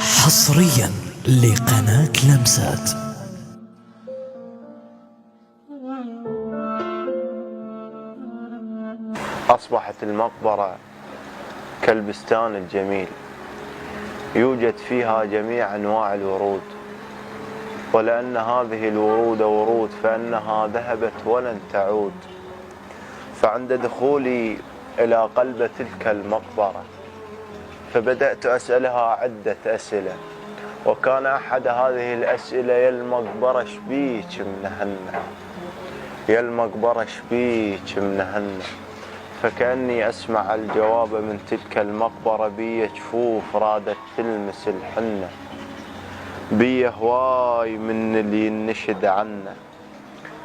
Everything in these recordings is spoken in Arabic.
حصريا لقناة لمسات. أصبحت المقبرة كالبستان الجميل، يوجد فيها جميع أنواع الورود، ولأن هذه الورود ورود فإنها ذهبت ولن تعود. فعند دخولي إلى قلب تلك المقبرة فبدأت أسألها عدة أسئلة، وكان أحد هذه الأسئلة: يا المقبرة شبيك منهنة، يا المقبرة شبيك منهنة. فكأني أسمع الجواب من تلك المقبرة: بي جفوف رادت تلمس الحنة، بي هواي من اللي ينشد عنا،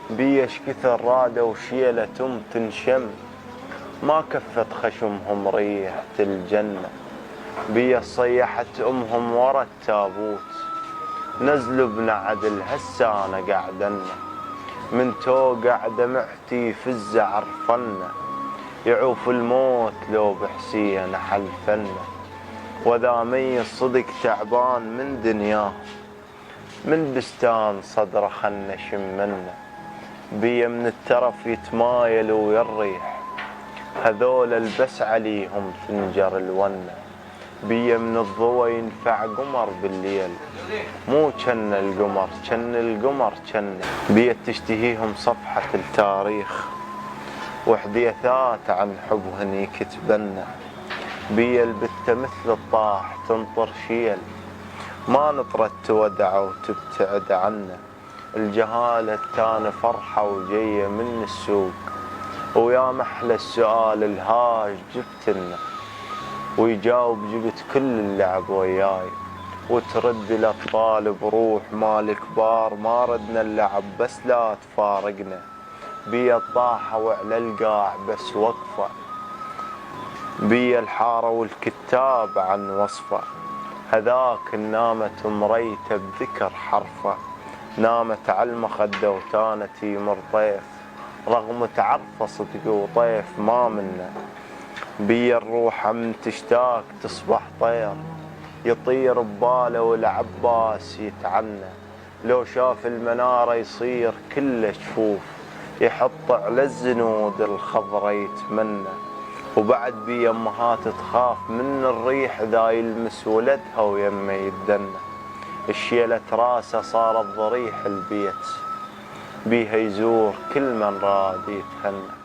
بي كثر رادة وشيلة تنشم، ما كفت خشمهم ريحة الجنة، بي صيحت أمهم ورا التابوت، نزلوا بنعد الهسة أنا قعدنا، من توقع دمعتي في الزعر فنة، يعوف الموت لو بحسين حلفنا، وذا مي الصدق تعبان من دنياه، من بستان صدره خلنا شمنا، بي من الترف يتمايل ويريح، هذول البس عليهم تنجر الونة، بي من الضوى ينفع قمر بالليل، مو كن القمر كن القمر كن، بي تشتهيهم صفحة التاريخ وحديثات عن حبهن يكتبن، بي البت مثل الطاح تنطر شيل، ما نطرت تودع وتبتعد عنا، الجهالة تان فرحة وجية من السوق، ويا محلى السؤال الهاج جبتنا، ويجاوب جبت كل اللعب وياي، وترد للطالب روح مال كبار، ما ردنا اللعب بس لا تفارقنا، بي الطاحة وعلى القاع بس وقفة، بي الحارة والكتاب عن وصفه، هذاك نامت مريته بذكر حرفه، نامت على المخدة وتانتي مرطيف، رغم تعرفه صدق وطيف ما منه، بي الروح من تشتاق تصبح طير، يطير بباله والعباس يتعنى، لو شاف المنارة يصير كله جفوف، يحط على الزنود الخضرة يتمنى، وبعد بي امهات تخاف من الريح ذا يلمس ولدها ويمه يدنى، الشيلة راسه صارت ضريح البيت، بيها يزور كل من راد يتهنى.